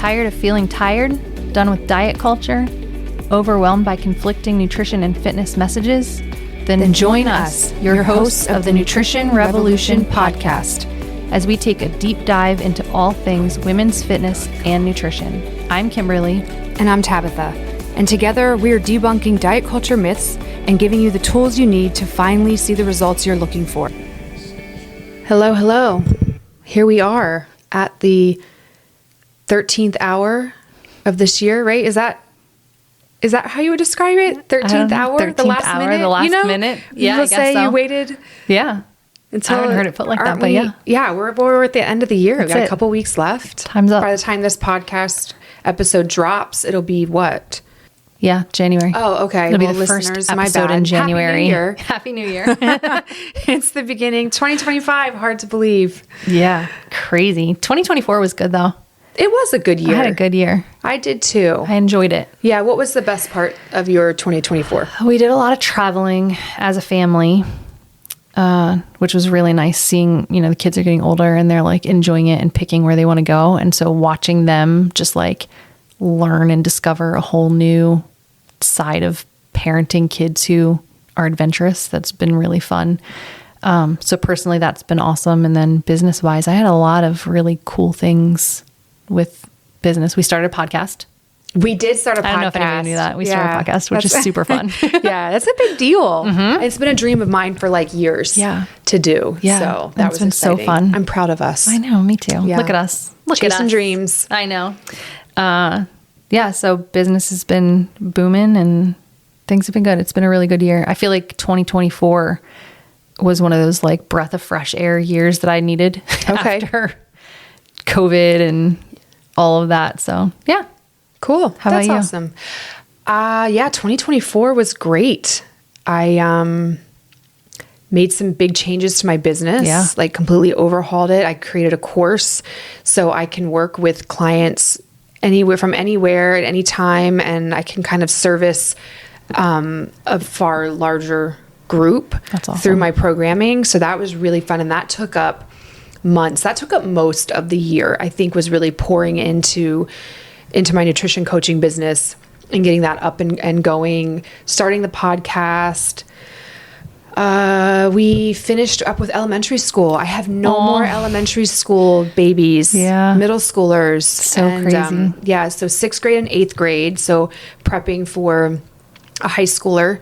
Tired of feeling tired? Done with diet culture? Overwhelmed by conflicting nutrition and fitness messages? Then join us, your hosts of the Nutrition Revolution podcast, as we take a deep dive into all things women's fitness and nutrition. I'm Kimberly. And I'm Tabitha. And together we are debunking diet culture myths and giving you the tools you need to finally see the results you're looking for. Hello, hello. Here we are at the 13th hour of this year, right? Is that how you would describe it? 13th hour? 13th the last hour, minute? the last minute? Yeah, You'll I guess say so. You waited Yeah. until... I haven't heard it put like that, but yeah. Yeah, we're at the end of the year. We've got That's a it. couple weeks left. Time's up. By the time this podcast episode drops, it'll be what? Yeah, January. Oh, okay. It'll be Well, the first listeners, my episode bad. in January. Happy New Year. Happy New Year. It's the beginning. 2025. Hard to believe. Yeah, crazy. 2024 was good though. It was a good year. I had a good year. I did too. I enjoyed it. Yeah. What was the best part of your 2024? We did a lot of traveling as a family, which was really nice seeing, the kids are getting older and they're like enjoying it and picking where they want to go. And so watching them just like learn and discover a whole new side of parenting kids who are adventurous, that's been really fun. So personally, that's been awesome. And then business wise, I had a lot of really cool things with business. We started a podcast. We did start a podcast. I don't know if anyone knew that. We started a podcast, which is super fun. Yeah, that's a big deal. It's been a dream of mine for like years to do. Yeah. So that It's was been exciting. so fun. I'm proud of us. I know, me too. Yeah. Look at us. Look at Chasing us. dreams. I know. So business has been booming and things have been good. It's been a really good year. I feel like 2024 was one of those like breath of fresh air years that I needed after COVID and all of that. So yeah. Cool. How That's about you? awesome. 2024 was great. I made some big changes to my business. Yeah. Like completely overhauled it. I created a course so I can work with clients anywhere at any time, and I can kind of service a far larger group That's awesome. through my programming. So that was really fun, and that took up months. That took up most of the year. I think was really pouring into my nutrition coaching business and getting that up and going, starting the podcast. We finished up with elementary school. I have no more elementary school babies, middle schoolers. So crazy. So 6th grade and 8th grade. So prepping for a high schooler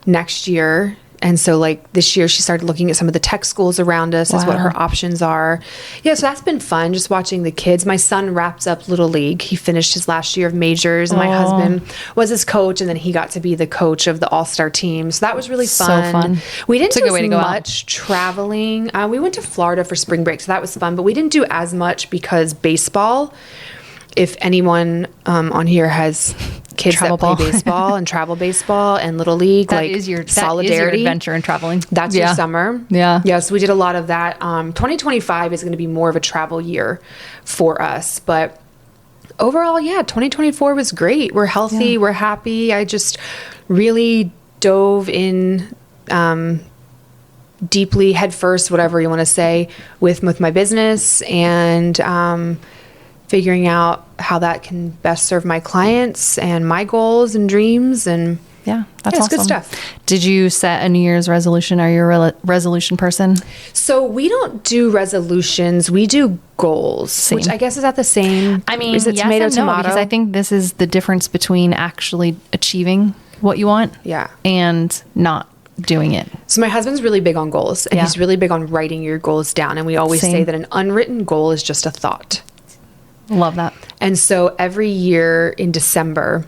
next year. And so like this year she started looking at some of the tech schools around us as what her options are. Yeah. So that's been fun. Just watching the kids. My son wrapped up Little League. He finished his last year of majors and my husband was his coach. And then he got to be the coach of the all-star team. So that was really fun. So fun. We didn't do way to as go out. much traveling. We went to Florida for spring break. So that was fun, but we didn't do as much because baseball, if anyone on here has kids Travel that play ball. baseball and travel baseball and Little League, That like is your solidarity, adventure in traveling. that's your summer. Yeah. Yes, we did a lot of that. 2025 is going to be more of a travel year for us. But overall, 2024 was great. We're healthy. We're happy. I just really dove in deeply, head first, whatever you want to say, with my business and figuring out how that can best serve my clients and my goals and dreams. And Yeah, that's it's awesome. good stuff. Did you set a New Year's resolution? Are you a resolution person? So we don't do resolutions. We do goals, which I guess is that the same. I mean, is it yes tomato, and no, tomato? because I think this is the difference between actually achieving what you want and not doing it. So my husband's really big on goals, and he's really big on writing your goals down. And we always say that an unwritten goal is just a thought. Love that. And so every year in December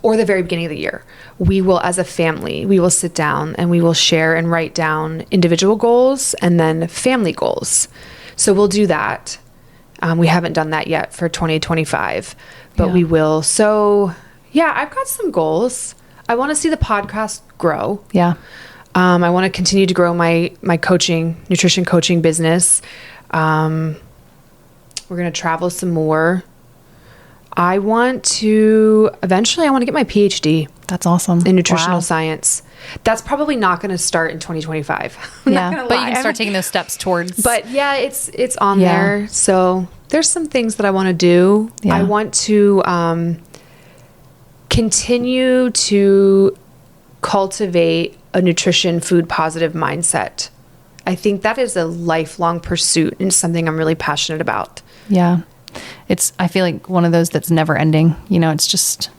or the very beginning of the year, we will, as a family, we will sit down and we will share and write down individual goals and then family goals. So we'll do that. We haven't done that yet for 2025, but we will. So I've got some goals. I want to see the podcast grow. Yeah. I want to continue to grow my nutrition coaching business. We're going to travel some more. I want to get my PhD. That's awesome. In nutritional science. That's probably not going to start in 2025. Yeah, but you can start taking those steps towards. But yeah, it's on there. So There's some things that I want to do. Yeah. I want to continue to cultivate a nutrition, food positive mindset. I think that is a lifelong pursuit and something I'm really passionate about. Yeah. I feel like one of those that's never ending. It's just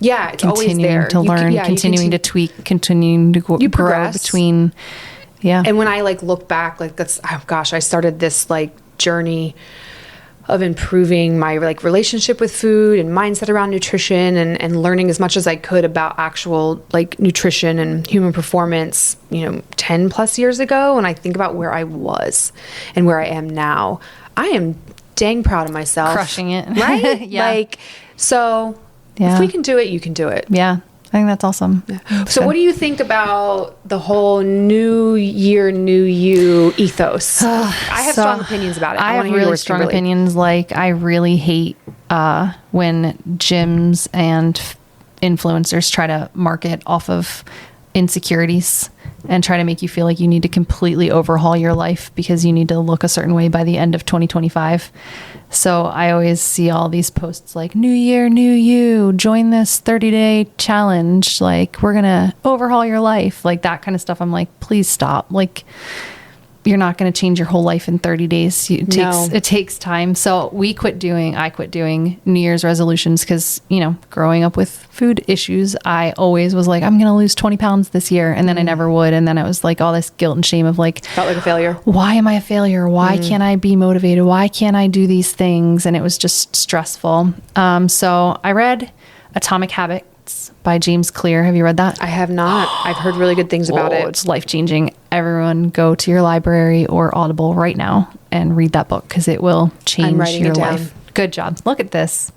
it's always there. To learn, continuing to tweak, continuing to grow between. Yeah. And when I look back, I started this journey of improving my relationship with food and mindset around nutrition and learning as much as I could about actual nutrition and human performance, 10 plus years ago. And I think about where I was and where I am now. I am dang proud of myself. Crushing it. Right? Yeah. If we can do it, you can do it. Yeah. I think that's awesome. Yeah. So what do you think about the whole new year, new you ethos? I have strong opinions about it. I have really strong opinions. I really hate when gyms and influencers try to market off of insecurities and try to make you feel like you need to completely overhaul your life because you need to look a certain way by the end of 2025. So I always see all these posts like new year, new you, join this 30-day challenge. We're going to overhaul your life. That kind of stuff. I'm like, please stop. You're not going to change your whole life in 30 days. It takes time. So I quit doing New Year's resolutions because, growing up with food issues, I always was like, I'm going to lose 20 pounds this year. And then I never would. And then it was all this guilt and shame of felt like a failure. Why am I a failure? Why can't I be motivated? Why can't I do these things? And it was just stressful. So I read Atomic Habits by James Clear. Have you read that? I have not. I've heard really good things about it. It's life-changing. Everyone go to your library or Audible right now and read that book because it will change your life. Good job. Look at this.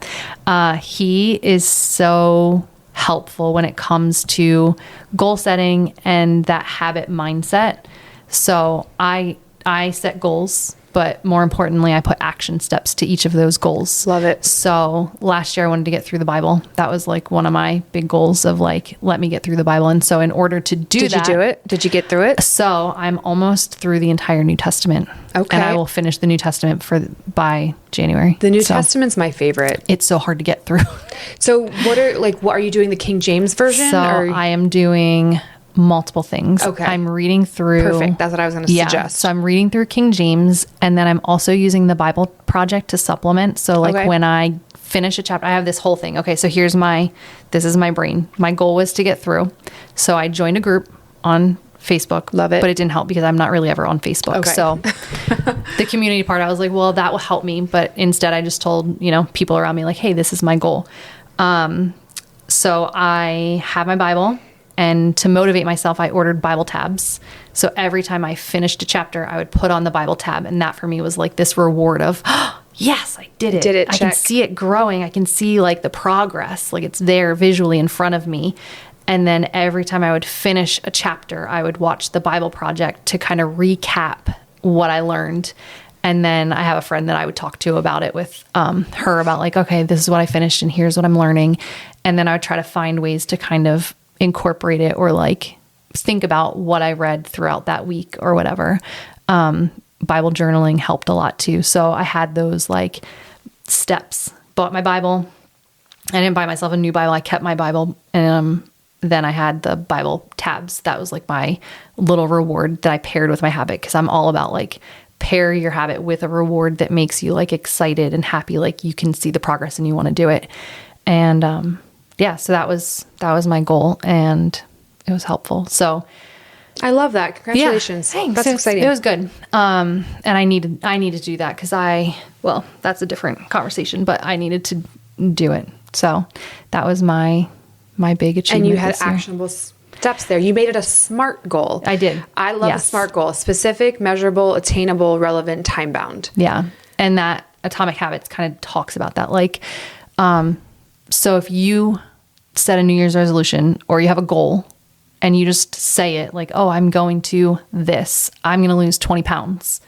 He is so helpful when it comes to goal setting and that habit mindset. So I set goals, but more importantly, I put action steps to each of those goals. Love it. So last year I wanted to get through the Bible. That was one of my big goals of let me get through the Bible. And so in order to do that. Did you do it? Did you get through it? So I'm almost through the entire New Testament. Okay. And I will finish the New Testament by January. The New Testament's my favorite. It's so hard to get through. So what are you doing the King James version? So I am doing multiple things. Okay. I'm reading through. Perfect. That's what I was going to suggest. So I'm reading through King James, and then I'm also using the Bible Project to supplement. So when I finish a chapter, I have this whole thing. Okay. So this is my brain. My goal was to get through. So I joined a group on Facebook. Love it. But it didn't help because I'm not really ever on Facebook. Okay. So the community part, I was like, well, that will help me. But instead I just told, people around me hey, this is my goal. So I have my Bible. And to motivate myself, I ordered Bible tabs. So every time I finished a chapter, I would put on the Bible tab. And that for me was this reward of, yes, I did it. I can see it growing. I can see the progress. It's there visually in front of me. And then every time I would finish a chapter, I would watch the Bible Project to kind of recap what I learned. And then I have a friend that I would talk to about it with her about okay, this is what I finished and here's what I'm learning. And then I would try to find ways to kind of incorporate it or think about what I read throughout that week or whatever. Bible journaling helped a lot too. So I had those steps. Bought my Bible. I didn't buy myself a new Bible. I kept my Bible. And then I had the Bible tabs. That was my little reward that I paired with my habit. Cause I'm all about pair your habit with a reward that makes you excited and happy. You can see the progress and you want to do it. And, so that was my goal and it was helpful. So I love that. Congratulations. Yeah, that's exciting. It was good. And I needed to do that because that's a different conversation, but I needed to do it. So that was my big achievement. And you had actionable steps there. You made it a SMART goal. I did. I love a SMART goal: specific, measurable, attainable, relevant, time bound. Yeah. And that Atomic Habits kind of talks about that. So if you set a New Year's resolution or you have a goal and you just say it oh, I'm going to this, I'm going to lose 20 pounds.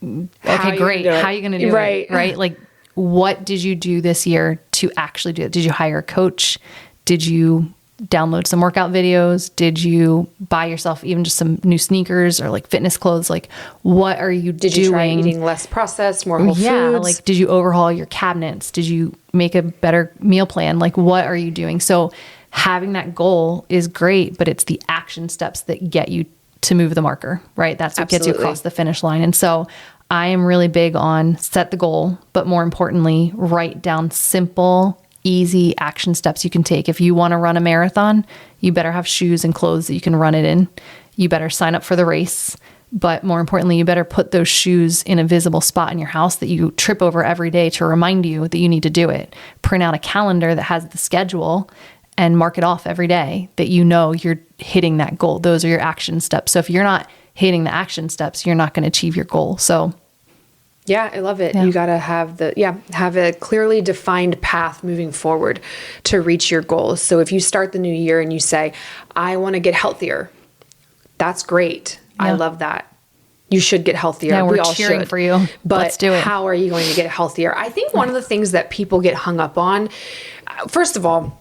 Okay, great. How are you going to do it? Right. What did you do this year to actually do it? Did you hire a coach? Did you download some workout videos? Did you buy yourself even just some new sneakers or like fitness clothes? Like, what are you doing? Did you try eating less processed, more whole foods? Like, did you overhaul your cabinets? Did you make a better meal plan? Like, what are you doing? So having that goal is great, but it's the action steps that get you to move the marker, right? That's what gets you across the finish line. And so I am really big on set the goal, but more importantly, write down simple, easy action steps you can take. If you want to run a marathon, you better have shoes and clothes that you can run it in. You better sign up for the race. But more importantly, you better put those shoes in a visible spot in your house that you trip over every day to remind you that you need to do it. Print out a calendar that has the schedule and mark it off every day that you know you're hitting that goal. Those are your action steps. So if you're not hitting the action steps, you're not going to achieve your goal. So yeah, I love it. You got to have have a clearly defined path moving forward to reach your goals. So if you start the new year and you say, I want to get healthier, that's great. I love that. You should get healthier. Yeah, we all cheering should. for you. But let's do it. How are you going to get healthier? I think one of the things that people get hung up on, first of all,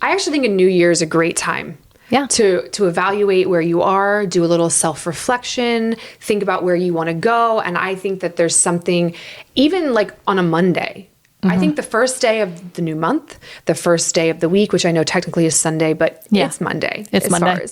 I actually think a new year is a great time. To evaluate where you are, do a little self-reflection, think about where you want to go. And I think that there's something, even like on a Monday, I think the first day of the new month, the first day of the week, which I know technically is Sunday, but it's Monday. It's Monday.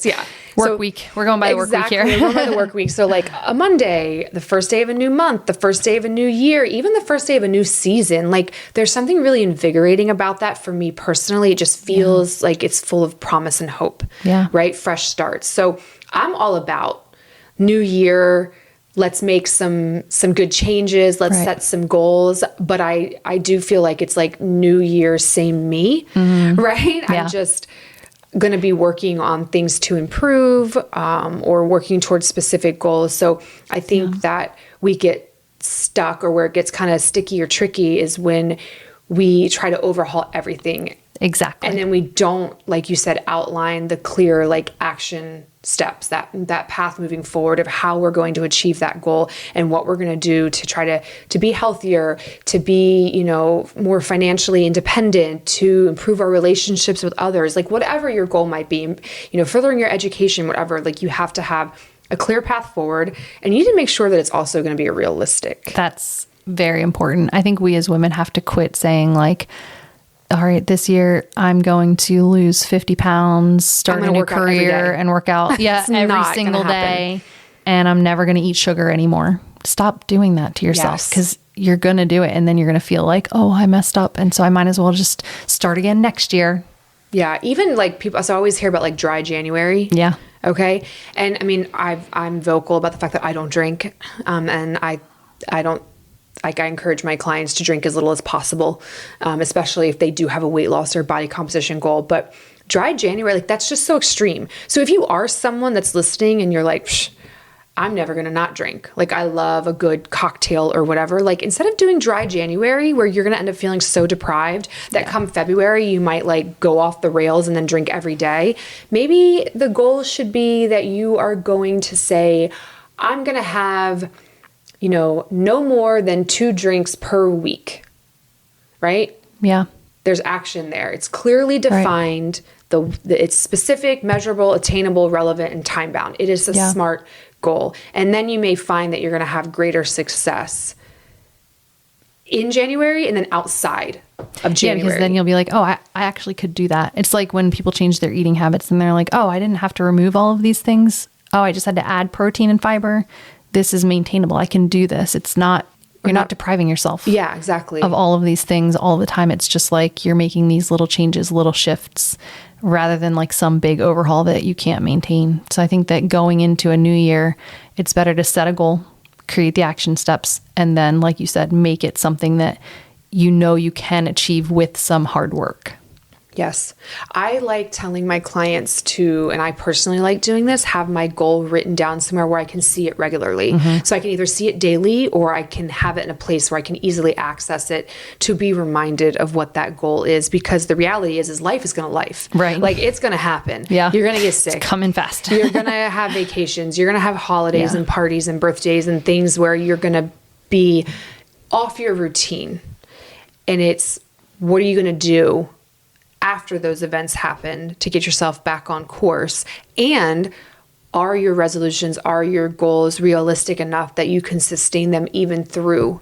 Work week. We're going by the work week here. We're going by the work week. So like a Monday, the first day of a new month, the first day of a new year, even the first day of a new season, like there's something really invigorating about that for me personally. It just feels like it's full of promise and hope, right? Fresh starts. So I'm all about new year. Let's make some good changes. Let's set some goals. But I do feel like it's like new year, same me, right? I'm just going to be working on things to improve or working towards specific goals. So I think that we get stuck, or where it gets kind of sticky or tricky is when we try to overhaul everything. Exactly. And then we don't, like you said, outline the clear like action steps, that path moving forward of how we're going to achieve that goal and what we're going to do to try to be healthier, to be, more financially independent, to improve our relationships with others, like whatever your goal might be, furthering your education, whatever, like you have to have a clear path forward, and you need to make sure that it's also going to be realistic. That's very important. I think we as women have to quit saying like, all right, this year I'm going to lose 50 pounds, start a new career and work out every single day. And I'm never going to eat sugar anymore. Stop doing that to yourself, because you're going to do it. And then you're going to feel like, oh, I messed up. And so I might as well just start again next year. Yeah. Even like people, so I always hear about like dry January. Yeah. Okay. And I mean, I'm vocal about the fact that I don't drink. And I don't, like I encourage my clients to drink as little as possible, especially if they do have a weight loss or body composition goal. But dry January, like that's just so extreme. So if you are someone that's listening and you're like, I'm never going to not drink. Like I love a good cocktail or whatever. Like instead of doing dry January where you're going to end up feeling so deprived that come February, you might like go off the rails and then drink every day. Maybe the goal should be that you are going to say, I'm going to have no more than 2 drinks per week, right? Yeah. There's action there. It's clearly defined. It's specific, measurable, attainable, relevant, and time bound. It is a smart goal. And then you may find that you're going to have greater success in January and then outside of January. Yeah, because then you'll be like, oh, I actually could do that. It's like when people change their eating habits and they're like, oh, I didn't have to remove all of these things. Oh, I just had to add protein and fiber. This is maintainable. I can do this. It's not, you're not depriving yourself. Yeah, exactly. Of all of these things all the time. It's just like you're making these little changes, little shifts, rather than like some big overhaul that you can't maintain. So I think that going into a new year, it's better to set a goal, create the action steps, and then, like you said, make it something that you can achieve with some hard work. Yes. I like telling my clients to, and I personally like doing this, have my goal written down somewhere where I can see it regularly. So I can either see it daily or I can have it in a place where I can easily access it to be reminded of what that goal is. Because the reality is life is going to life. Right. Like it's going to happen. Yeah. You're going to get sick. It's coming fast. You're going to have vacations. You're going to have holidays and parties and birthdays and things where you're going to be off your routine. And it's, what are you going to do after those events happen to get yourself back on course? And are your resolutions, are your goals realistic enough that you can sustain them even through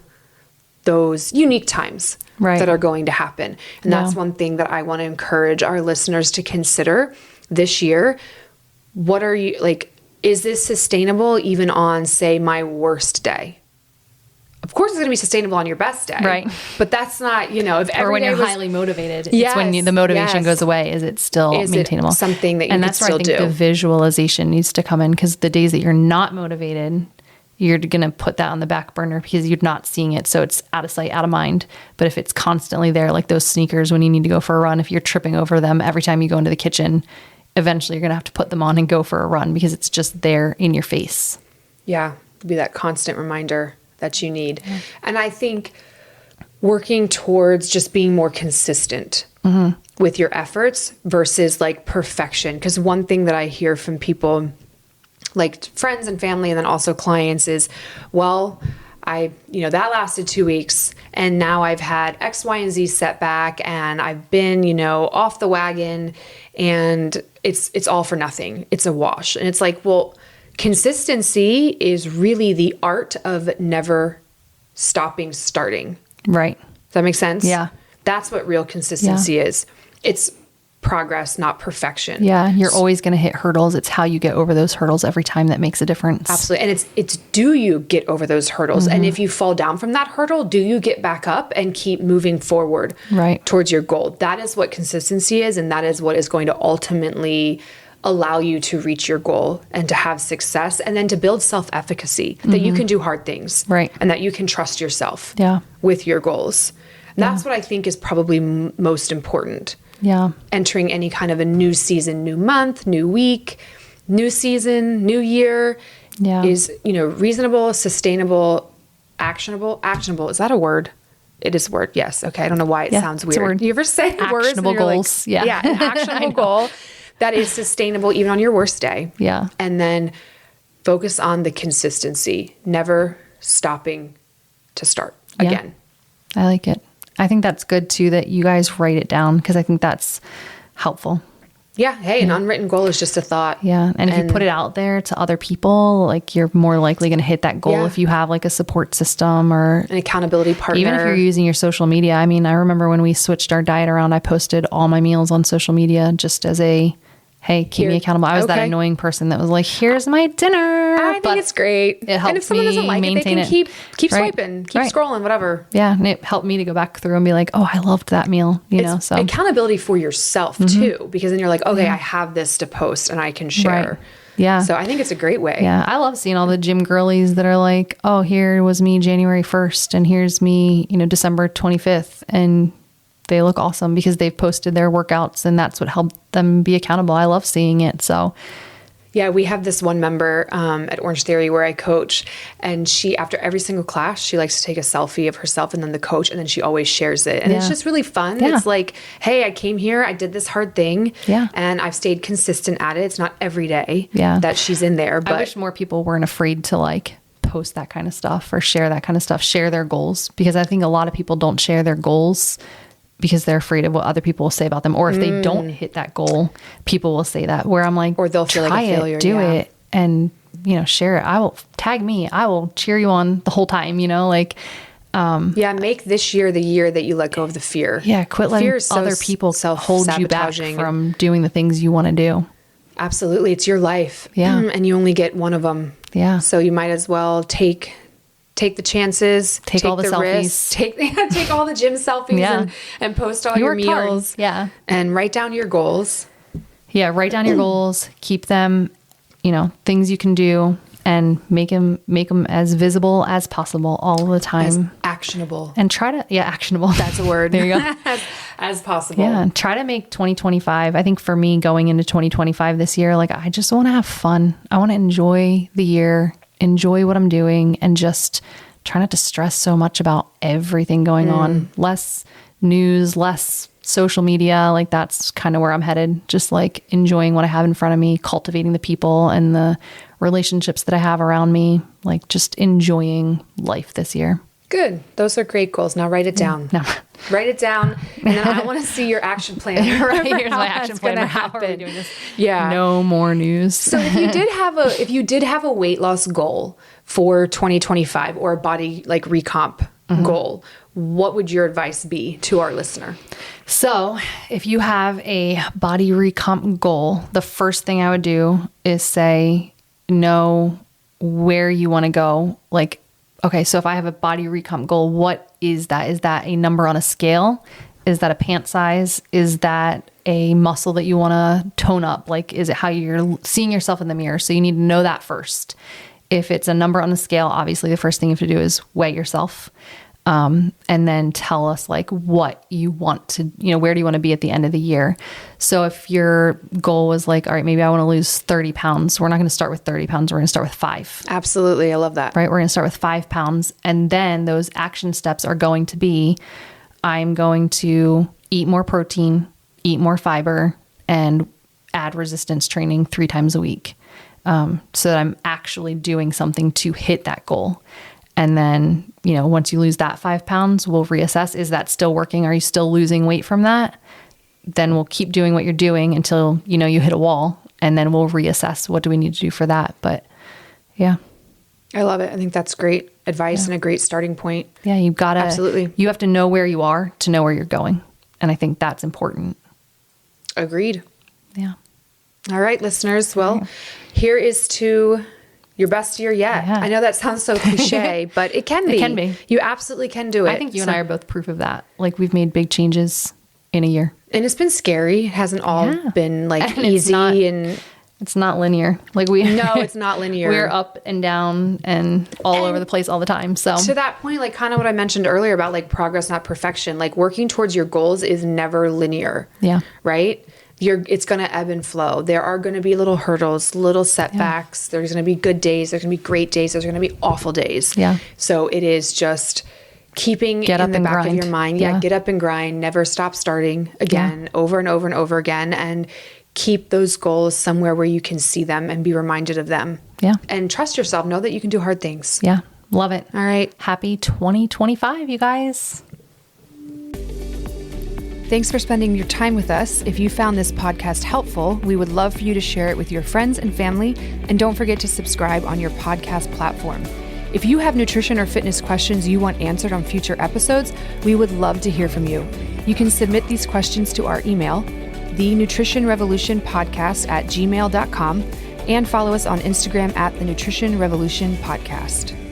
those unique times that are going to happen? And that's one thing that I want to encourage our listeners to consider this year. What are you like? Is this sustainable even on, say, my worst day? Of course, it's going to be sustainable on your best day, right? But that's not, if every or when day you're was, highly motivated, it's when the motivation goes away. Is it still maintainable? It something that you and can that's where still I think do. The visualization needs to come in, because the days that you're not motivated, you're going to put that on the back burner because you're not seeing it. So it's out of sight, out of mind. But if it's constantly there, like those sneakers, when you need to go for a run, if you're tripping over them every time you go into the kitchen, eventually you're going to have to put them on and go for a run because it's just there in your face. Yeah. It'll be that constant reminder that you need. Yeah. And I think working towards just being more consistent with your efforts versus like perfection. Because one thing that I hear from people, like friends and family, and then also clients, is, well, that lasted 2 weeks and now I've had X, Y, and Z setback and I've been, off the wagon and it's all for nothing. It's a wash. And it's like, well, consistency is really the art of never stopping starting. Right. Does that make sense? Yeah. That's what real consistency is. It's progress, not perfection. Yeah. You're always going to hit hurdles. It's how you get over those hurdles every time that makes a difference. Absolutely. And it's do you get over those hurdles? And if you fall down from that hurdle, do you get back up and keep moving forward towards your goal? That is what consistency is. And that is what is going to ultimately allow you to reach your goal and to have success, and then to build self-efficacy, that you can do hard things, and that you can trust yourself with your goals. And that's what I think is probably most important. Yeah. Entering any kind of a new season, new month, new week, new season, new year is, reasonable, sustainable, actionable. Actionable. Is that a word? It is a word. Yes. Okay. I don't know why it sounds weird. You ever say words? Actionable goals. Like, an actionable goal that is sustainable even on your worst day. Yeah. And then focus on the consistency, never stopping to start again. I like it. I think that's good too, that you guys write it down, because I think that's helpful. Yeah. Hey, an unwritten goal is just a thought. Yeah. And if you put it out there to other people, like, you're more likely going to hit that goal if you have like a support system or an accountability partner. Even if you're using your social media. I mean, I remember when we switched our diet around, I posted all my meals on social media just as a, hey, keep me accountable. I was that annoying person that was like, here's my dinner. I think it's great. It helps. And if someone doesn't like it, they can keep swiping, keep scrolling, whatever. Yeah. And it helped me to go back through and be like, oh, I loved that meal. So accountability for yourself too, because then you're like, okay, I have this to post and I can share. Right. Yeah. So I think it's a great way. Yeah. I love seeing all the gym girlies that are like, oh, here was me January 1st and here's me, December 25th. And they look awesome because they've posted their workouts and that's what helped them be accountable. I love seeing it. So yeah, we have this one member at Orange Theory where I coach, and she, after every single class, she likes to take a selfie of herself and then the coach, and then she always shares it. And it's just really fun. Yeah. It's like, hey, I came here, I did this hard thing, and I've stayed consistent at it. It's not every day that she's in there. But I wish more people weren't afraid to like post that kind of stuff or share that kind of stuff, share their goals, because I think a lot of people don't share their goals because they're afraid of what other people will say about them. Or if they don't hit that goal, people will say that, where I'm like, or they'll feel like a failure. Do it and, share it. I will tag me. I will cheer you on the whole time, make this year the year that you let go of the fear. Yeah. Quit letting other people hold you back from doing the things you want to do. Absolutely. It's your life. Yeah. And you only get one of them. Yeah. So you might as well take the chances, take all the selfies, risks, take all the gym selfies and post all your meals. Hard. Yeah. And write down your goals. Yeah. Write down your goals, keep them, things you can do, and make them as visible as possible all the time. As actionable. And try to, actionable. That's a word. There you go. as possible. Yeah. And try to make 2025. I think for me, going into 2025 this year, like, I just want to have fun. I want to enjoy the year, enjoy what I'm doing, and just try not to stress so much about everything going on. Less news, less social media. Like, that's kind of where I'm headed. Just like enjoying what I have in front of me, cultivating the people and the relationships that I have around me, like just enjoying life this year. Good. Those are great goals. Now write it down. No. Write it down, and then I want to see your action plan. Right, here's my action plan. How are we Happen. doing this? Yeah. No more news. So if you did have a weight loss goal for 2025 or a body like recomp goal, what would your advice be to our listener? So if you have a body recomp goal, the first thing I would do is say, know where you want to go. Like, okay, so if I have a body recomp goal, what is that? Is that a number on a scale? Is that a pant size? Is that a muscle that you want to tone up? Like, is it how you're seeing yourself in the mirror? So you need to know that first. If it's a number on the scale, obviously the first thing you have to do is weigh yourself. And then tell us like what you want to, where do you want to be at the end of the year? So if your goal was like, all right, maybe I want to lose 30 pounds. We're not going to start with 30 pounds. We're going to start with 5. Absolutely. I love that. Right. We're going to start with 5 pounds. And then those action steps are going to be, I'm going to eat more protein, eat more fiber, and add resistance training 3 times a week. So that I'm actually doing something to hit that goal. And then, once you lose that 5 pounds, we'll reassess. Is that still working? Are you still losing weight from that? Then we'll keep doing what you're doing until, you hit a wall, and then we'll reassess what do we need to do for that. But yeah. I love it. I think that's great advice and a great starting point. Yeah. You've got to, absolutely. You have to know where you are to know where you're going. And I think that's important. Agreed. Yeah. All right, listeners. Well, here is to your best year yet. Yeah. I know that sounds so cliche, but it can be. It can be. You absolutely can do it. I think you and I are both proof of that. Like we've made big changes in a year. And it's been scary. It hasn't all been like and easy it's not linear. Like No, it's not linear. We're up and down and all over the place all the time. So to that point, like kind of what I mentioned earlier about like progress, not perfection, like working towards your goals is never linear. Yeah. Right? It's going to ebb and flow. There are going to be little hurdles, little setbacks. There's going to be good days. There's going to be great days. There's going to be awful days. Yeah. So it is just keeping in the back of your mind. Yeah. Get up and grind. Never stop starting again, over and over and over again. And keep those goals somewhere where you can see them and be reminded of them. Yeah. And trust yourself. Know that you can do hard things. Yeah. Love it. All right. Happy 2025, you guys. Thanks for spending your time with us. If you found this podcast helpful, we would love for you to share it with your friends and family. And don't forget to subscribe on your podcast platform. If you have nutrition or fitness questions you want answered on future episodes, we would love to hear from you. You can submit these questions to our email, thenutritionrevolutionpodcast@gmail.com, and follow us on Instagram @thenutritionrevolutionpodcast.